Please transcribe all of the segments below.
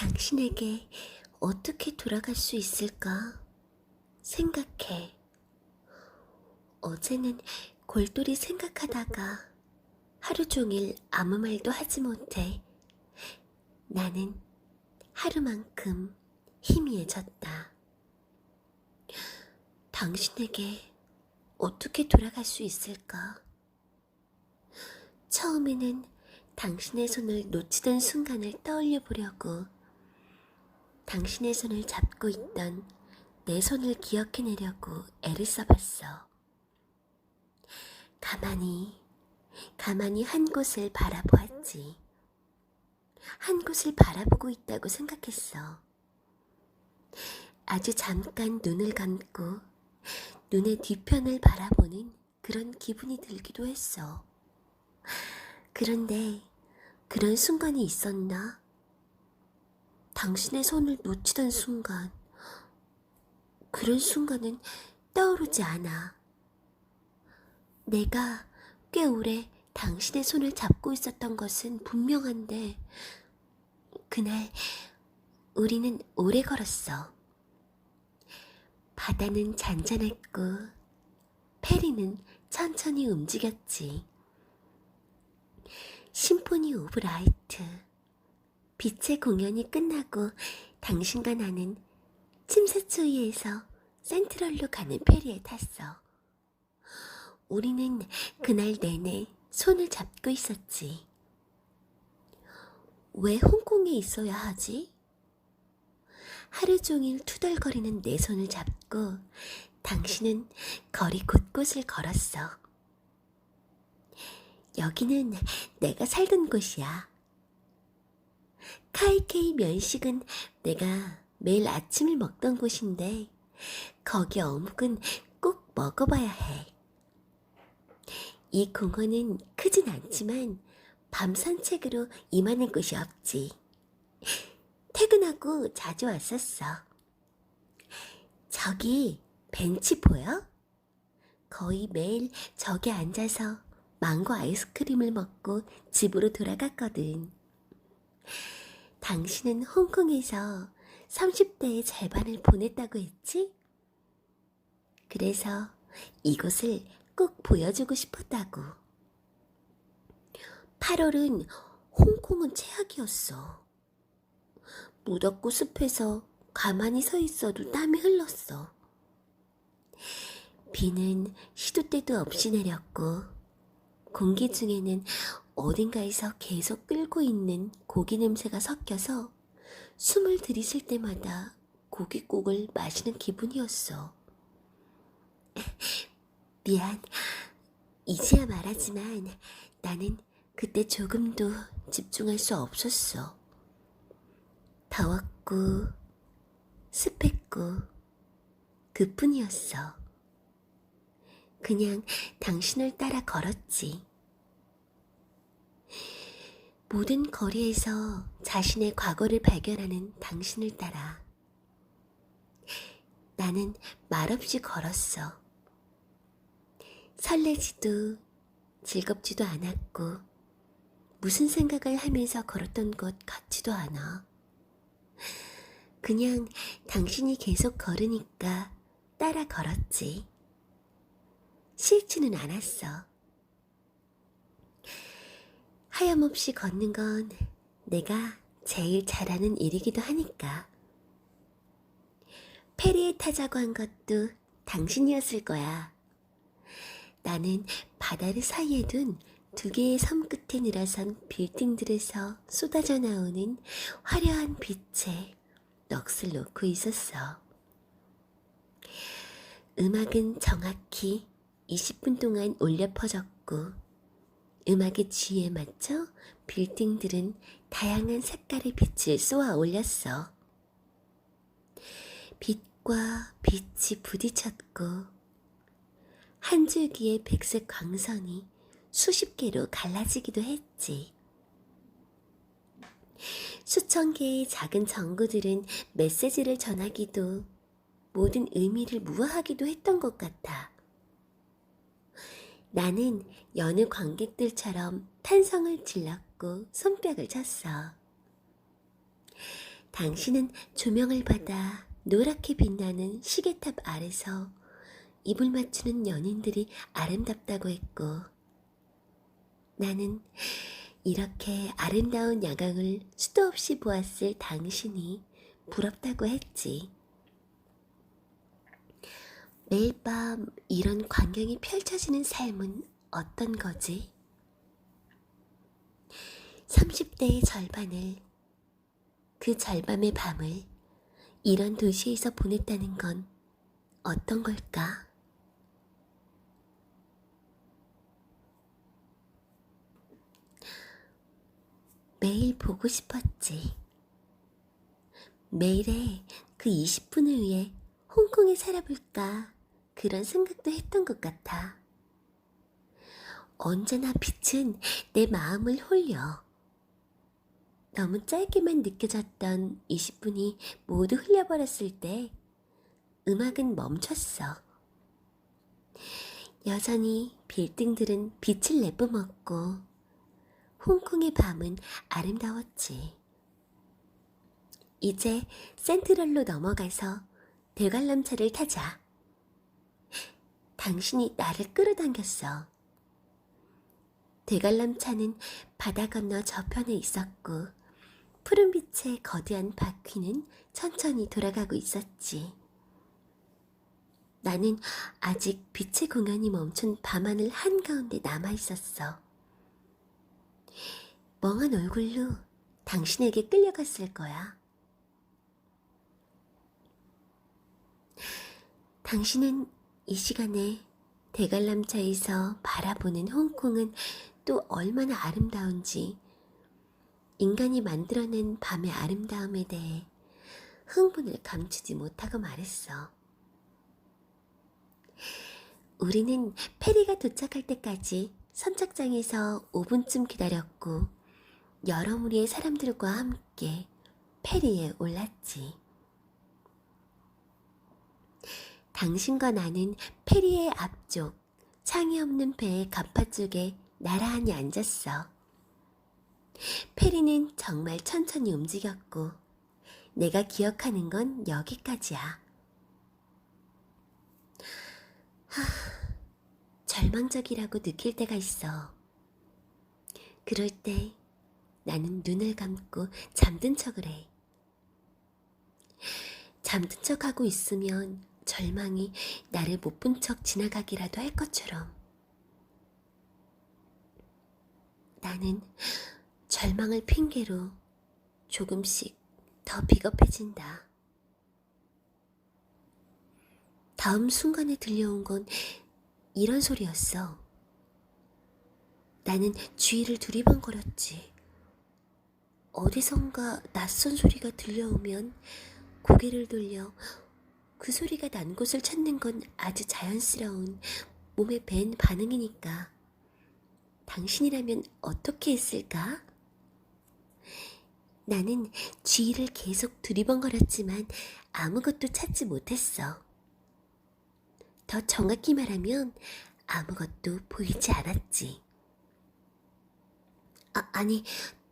당신에게 어떻게 돌아갈 수 있을까 생각해. 어제는 골똘히 생각하다가 하루 종일 아무 말도 하지 못해. 나는 하루만큼 희미해졌다. 당신에게 어떻게 돌아갈 수 있을까? 처음에는 당신의 손을 놓치던 순간을 떠올려 보려고 당신의 손을 잡고 있던 내 손을 기억해내려고 애를 써봤어. 가만히 한 곳을 바라보았지. 한 곳을 바라보고 있다고 생각했어. 아주 잠깐 눈을 감고 눈의 뒤편을 바라보는 그런 기분이 들기도 했어. 그런데 그런 순간이 있었나? 당신의 손을 놓치던 순간, 그런 순간은 떠오르지 않아. 내가 꽤 오래 당신의 손을 잡고 있었던 것은 분명한데, 그날 우리는 오래 걸었어. 바다는 잔잔했고, 페리는 천천히 움직였지. 심포니 오브 라이트, 빛의 공연이 끝나고 당신과 나는 침사추이에서 센트럴로 가는 페리에 탔어. 우리는 그날 내내 손을 잡고 있었지. 왜 홍콩에 있어야 하지? 하루 종일 투덜거리는 내 손을 잡고 당신은 거리 곳곳을 걸었어. 여기는 내가 살던 곳이야. 카이케이 면식은 내가 매일 아침을 먹던 곳인데 거기 어묵은 꼭 먹어봐야 해. 이 공원은 크진 않지만 밤 산책으로 임하는 곳이 없지. 퇴근하고 자주 왔었어. 저기 벤치 보여? 거의 매일 저기 앉아서 망고 아이스크림을 먹고 집으로 돌아갔거든. 당신은 홍콩에서 30대의 절반을 보냈다고 했지? 그래서 이곳을 꼭 보여주고 싶었다고. 8월은 홍콩은 최악이었어. 무덥고 습해서 가만히 서 있어도 땀이 흘렀어. 비는 시도 때도 없이 내렸고 공기 중에는 어딘가에서 계속 끓고 있는 고기 냄새가 섞여서 숨을 들이쉴 때마다 고깃국을 마시는 기분이었어. 미안, 이제야 말하지만 나는 그때 조금도 집중할 수 없었어. 더웠고 습했고 그뿐이었어. 그냥 당신을 따라 걸었지. 모든 거리에서 자신의 과거를 발견하는 당신을 따라 나는 말없이 걸었어. 설레지도 즐겁지도 않았고 무슨 생각을 하면서 걸었던 것 같지도 않아. 그냥 당신이 계속 걸으니까 따라 걸었지. 싫지는 않았어. 하염없이 걷는 건 내가 제일 잘하는 일이기도 하니까. 페리에 타자고 한 것도 당신이었을 거야. 나는 바다를 사이에 둔 두 개의 섬 끝에 늘어선 빌딩들에서 쏟아져 나오는 화려한 빛에 넋을 놓고 있었어. 음악은 정확히 20분 동안 울려 퍼졌고 음악의 주위에 맞춰 빌딩들은 다양한 색깔의 빛을 쏘아 올렸어. 빛과 빛이 부딪혔고 한 줄기의 백색 광선이 수십 개로 갈라지기도 했지. 수천 개의 작은 전구들은 메시지를 전하기도 모든 의미를 무화하기도 했던 것 같아. 나는 여느 관객들처럼 탄성을 질렀고 손뼉을 쳤어. 당신은 조명을 받아 노랗게 빛나는 시계탑 아래서 입을 맞추는 연인들이 아름답다고 했고, 나는 이렇게 아름다운 야광을 수도 없이 보았을 당신이 부럽다고 했지. 매일 밤 이런 광경이 펼쳐지는 삶은 어떤 거지? 30대의 절반을, 그 절반의 밤을 이런 도시에서 보냈다는 건 어떤 걸까? 매일 보고 싶었지. 매일의 그 20분을 위해 홍콩에 살아볼까, 그런 생각도 했던 것 같아. 언제나 빛은 내 마음을 홀려. 너무 짧게만 느껴졌던 20분이 모두 흘려버렸을 때 음악은 멈췄어. 여전히 빌딩들은 빛을 내뿜었고 홍콩의 밤은 아름다웠지. 이제 센트럴로 넘어가서 대관람차를 타자. 당신이 나를 끌어당겼어. 대관람차는 바다 건너 저편에 있었고 푸른빛의 거대한 바퀴는 천천히 돌아가고 있었지. 나는 아직 빛의 공연이 멈춘 밤하늘 한가운데 남아있었어. 멍한 얼굴로 당신에게 끌려갔을 거야. 당신은 이 시간에 대관람차에서 바라보는 홍콩은 또 얼마나 아름다운지, 인간이 만들어낸 밤의 아름다움에 대해 흥분을 감추지 못하고 말했어. 우리는 페리가 도착할 때까지 선착장에서 5분쯤 기다렸고 여러 무리의 사람들과 함께 페리에 올랐지. 당신과 나는 페리의 앞쪽 창이 없는 배의 갑파 쪽에 나란히 앉았어. 페리는 정말 천천히 움직였고 내가 기억하는 건 여기까지야. 절망적이라고 느낄 때가 있어. 그럴 때 나는 눈을 감고 잠든 척을 해. 잠든 척하고 있으면 절망이 나를 못 본 척 지나가기라도 할 것처럼. 나는 절망을 핑계로 조금씩 더 비겁해진다. 다음 순간에 들려온 건 이런 소리였어. 나는 주위를 두리번거렸지. 어디선가 낯선 소리가 들려오면 고개를 돌려 그 소리가 난 곳을 찾는 건 아주 자연스러운 몸의 밴 반응이니까. 당신이라면 어떻게 했을까? 나는 주위를 계속 두리번거렸지만 아무것도 찾지 못했어. 더 정확히 말하면 아무것도 보이지 않았지. 아니,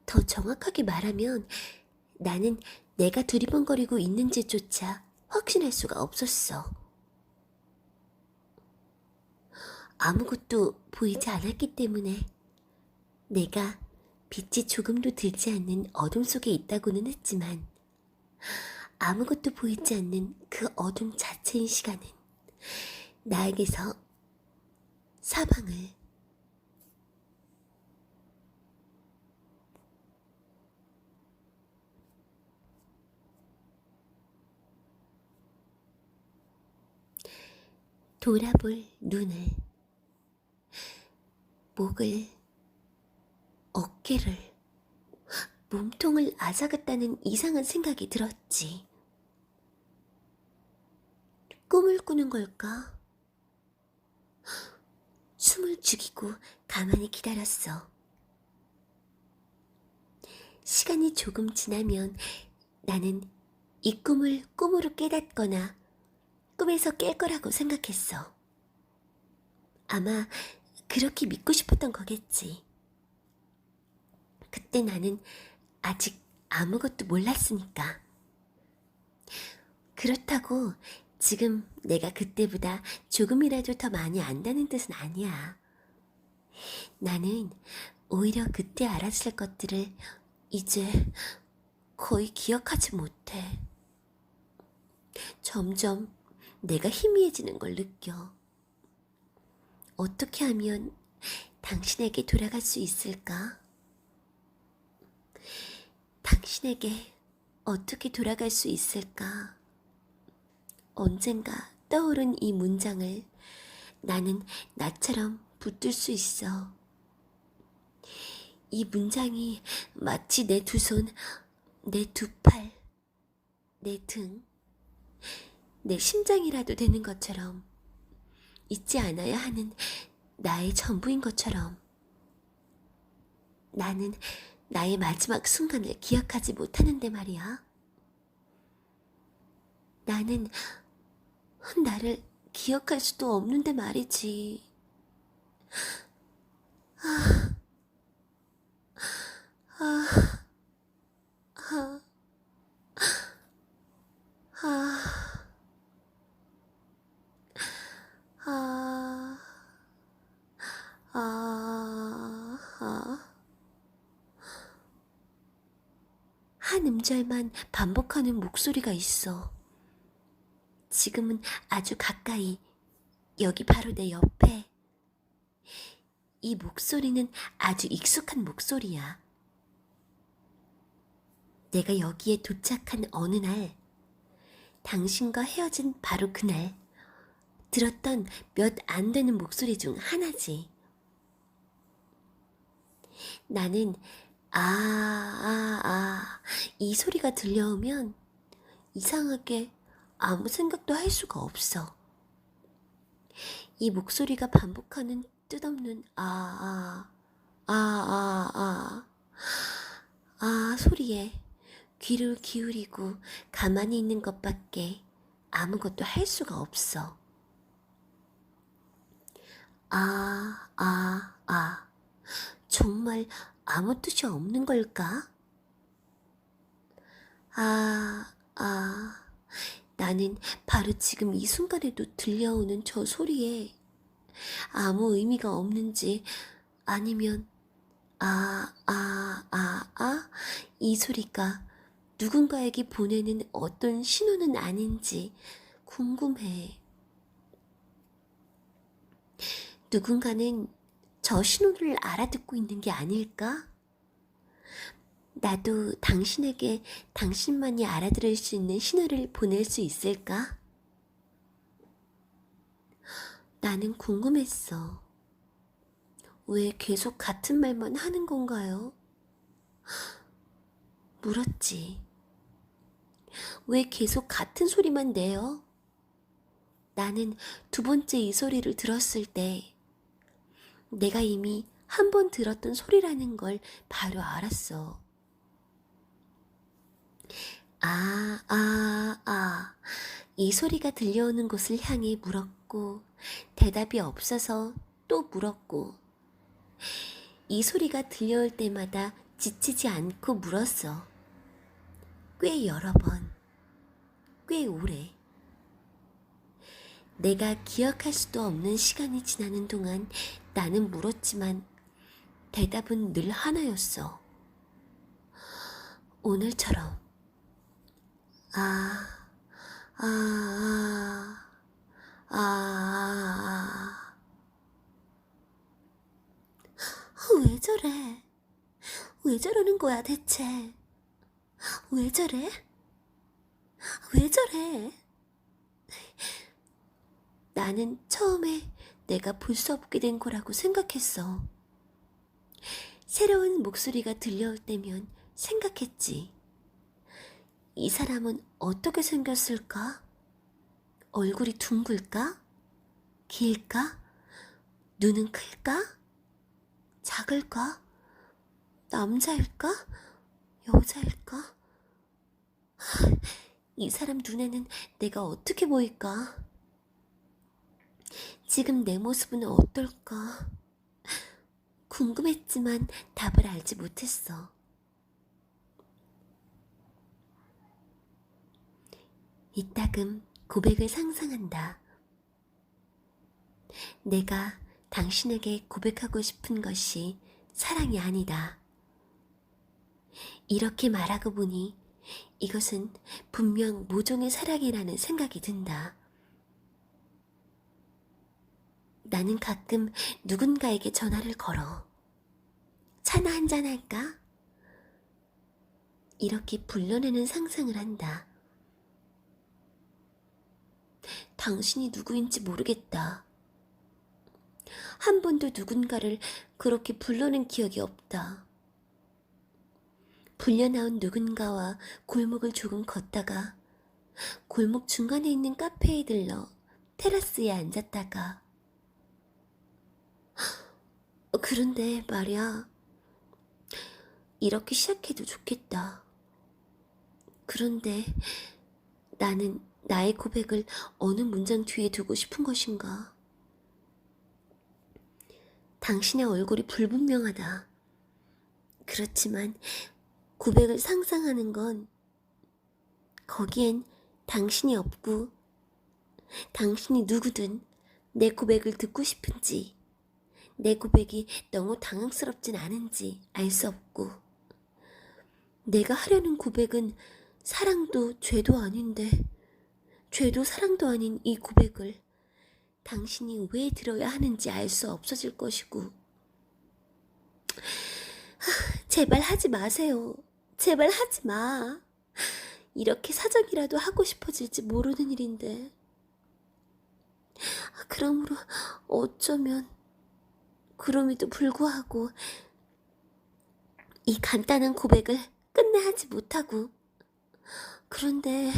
더 정확하게 말하면 나는 내가 두리번거리고 있는지조차 확신할 수가 없었어. 아무것도 보이지 않았기 때문에 내가 빛이 조금도 들지 않는 어둠 속에 있다고는 했지만 아무것도 보이지 않는 그 어둠 자체인 시간은 나에게서 사방을 돌아볼 눈을, 목을, 어깨를, 몸통을 앗아갔다는 이상한 생각이 들었지. 꿈을 꾸는 걸까? 숨을 죽이고 가만히 기다렸어. 시간이 조금 지나면 나는 이 꿈을 꿈으로 깨닫거나 꿈에서 깰 거라고 생각했어. 아마 그렇게 믿고 싶었던 거겠지. 그때 나는 아직 아무것도 몰랐으니까. 그렇다고 지금 내가 그때보다 조금이라도 더 많이 안다는 뜻은 아니야. 나는 오히려 그때 알았을 것들을 이제 거의 기억하지 못해. 점점 내가 희미해지는 걸 느껴. 어떻게 하면 당신에게 돌아갈 수 있을까? 당신에게 어떻게 돌아갈 수 있을까? 언젠가 떠오른 이 문장을 나는 나처럼 붙들 수 있어. 이 문장이 마치 내 두 손, 내 두 팔, 내 등, 내 심장이라도 되는 것처럼, 잊지 않아야 하는 나의 전부인 것처럼. 나는 나의 마지막 순간을 기억하지 못하는데 말이야. 나는 나를 기억할 수도 없는데 말이지. 한 음절만 반복하는 목소리가 있어. 지금은 아주 가까이, 여기 바로 내 옆에. 이 목소리는 아주 익숙한 목소리야. 내가 여기에 도착한 어느 날, 당신과 헤어진 바로 그날, 들었던 몇 안 되는 목소리 중 하나지. 나는 이 소리가 들려오면 이상하게 아무 생각도 할 수가 없어. 이 목소리가 반복하는 뜻없는 소리에 귀를 기울이고 가만히 있는 것밖에 아무것도 할 수가 없어. 정말 아무 뜻이 없는 걸까? 나는 바로 지금 이 순간에도 들려오는 저 소리에 아무 의미가 없는지, 아니면 이 소리가 누군가에게 보내는 어떤 신호는 아닌지 궁금해. 누군가는 저 신호를 알아듣고 있는 게 아닐까? 나도 당신에게 당신만이 알아들을 수 있는 신호를 보낼 수 있을까? 나는 궁금했어. 왜 계속 같은 말만 하는 건가요? 물었지. 왜 계속 같은 소리만 내요? 나는 두 번째 이 소리를 들었을 때 내가 이미 한 번 들었던 소리라는 걸 바로 알았어. 이 소리가 들려오는 곳을 향해 물었고, 대답이 없어서 또 물었고, 이 소리가 들려올 때마다 지치지 않고 물었어. 꽤 여러 번, 꽤 오래. 내가 기억할 수도 없는 시간이 지나는 동안 나는 물었지만 대답은 늘 하나였어. 오늘처럼. 왜 저래? 왜 저러는 거야 대체? 왜 저래? 왜 저래? 나는 처음에 내가 볼 수 없게 된 거라고 생각했어. 새로운 목소리가 들려올 때면 생각했지. 이 사람은 어떻게 생겼을까? 얼굴이 둥글까? 길까? 눈은 클까? 작을까? 남자일까? 여자일까? 이 사람 눈에는 내가 어떻게 보일까? 지금 내 모습은 어떨까? 궁금했지만 답을 알지 못했어. 이따금 고백을 상상한다. 내가 당신에게 고백하고 싶은 것이 사랑이 아니다. 이렇게 말하고 보니 이것은 분명 모종의 사랑이라는 생각이 든다. 나는 가끔 누군가에게 전화를 걸어 차나 한잔 할까? 이렇게 불러내는 상상을 한다. 당신이 누구인지 모르겠다. 한 번도 누군가를 그렇게 불러낸 기억이 없다. 불려나온 누군가와 골목을 조금 걷다가 골목 중간에 있는 카페에 들러 테라스에 앉았다가 그런데 말이야, 이렇게 시작해도 좋겠다. 그런데 나는 나의 고백을 어느 문장 뒤에 두고 싶은 것인가? 당신의 얼굴이 불분명하다. 그렇지만 고백을 상상하는 건 거기엔 당신이 없고 당신이 누구든 내 고백을 듣고 싶은지 내 고백이 너무 당황스럽진 않은지 알 수 없고 내가 하려는 고백은 사랑도 죄도 아닌데 죄도 사랑도 아닌 이 고백을 당신이 왜 들어야 하는지 알 수 없어질 것이고 제발 하지 마세요. 제발 하지 마. 이렇게 사정이라도 하고 싶어질지 모르는 일인데 그러므로 어쩌면 그럼에도 불구하고 이 간단한 고백을 끝내 하지 못하고 그런데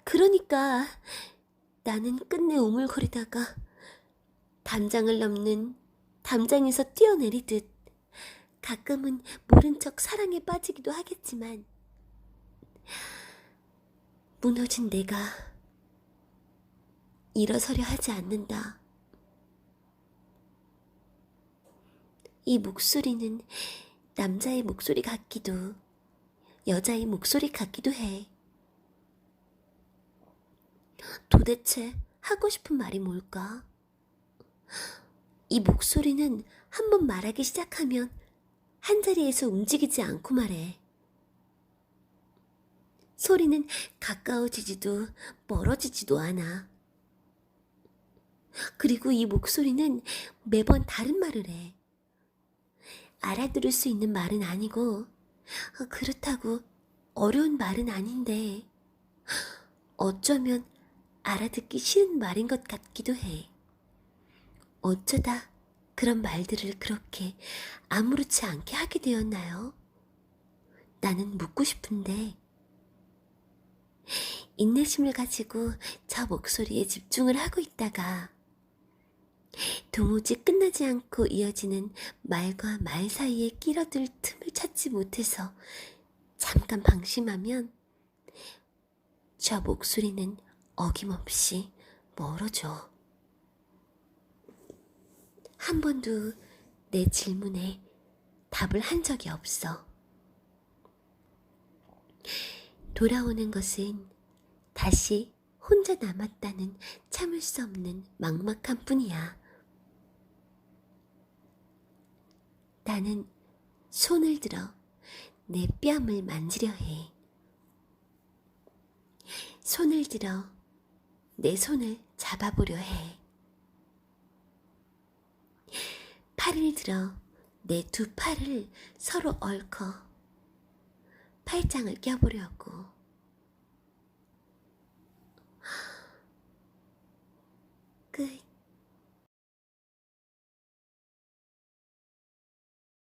그러니까 나는 끝내 우물거리다가 담장을 넘는 담장에서 뛰어내리듯 가끔은 모른 척 사랑에 빠지기도 하겠지만 무너진 내가 일어서려 하지 않는다. 이 목소리는 남자의 목소리 같기도 여자의 목소리 같기도 해. 도대체 하고 싶은 말이 뭘까? 이 목소리는 한번 말하기 시작하면 한자리에서 움직이지 않고 말해. 소리는 가까워지지도 멀어지지도 않아. 그리고 이 목소리는 매번 다른 말을 해. 알아들을 수 있는 말은 아니고 그렇다고 어려운 말은 아닌데 어쩌면 알아듣기 싫은 말인 것 같기도 해. 어쩌다 그런 말들을 그렇게 아무렇지 않게 하게 되었나요? 나는 묻고 싶은데 인내심을 가지고 저 목소리에 집중을 하고 있다가 도무지 끝나지 않고 이어지는 말과 말 사이에 끼어들 틈을 찾지 못해서 잠깐 방심하면 저 목소리는 어김없이 멀어져. 한 번도 내 질문에 답을 한 적이 없어. 돌아오는 것은 다시 혼자 남았다는 참을 수 없는 막막함 뿐이야. 나는 손을 들어 내 뺨을 만지려 해. 손을 들어 내 손을 잡아보려 해. 팔을 들어 내 두 팔을 서로 얽어 팔짱을 껴보려고.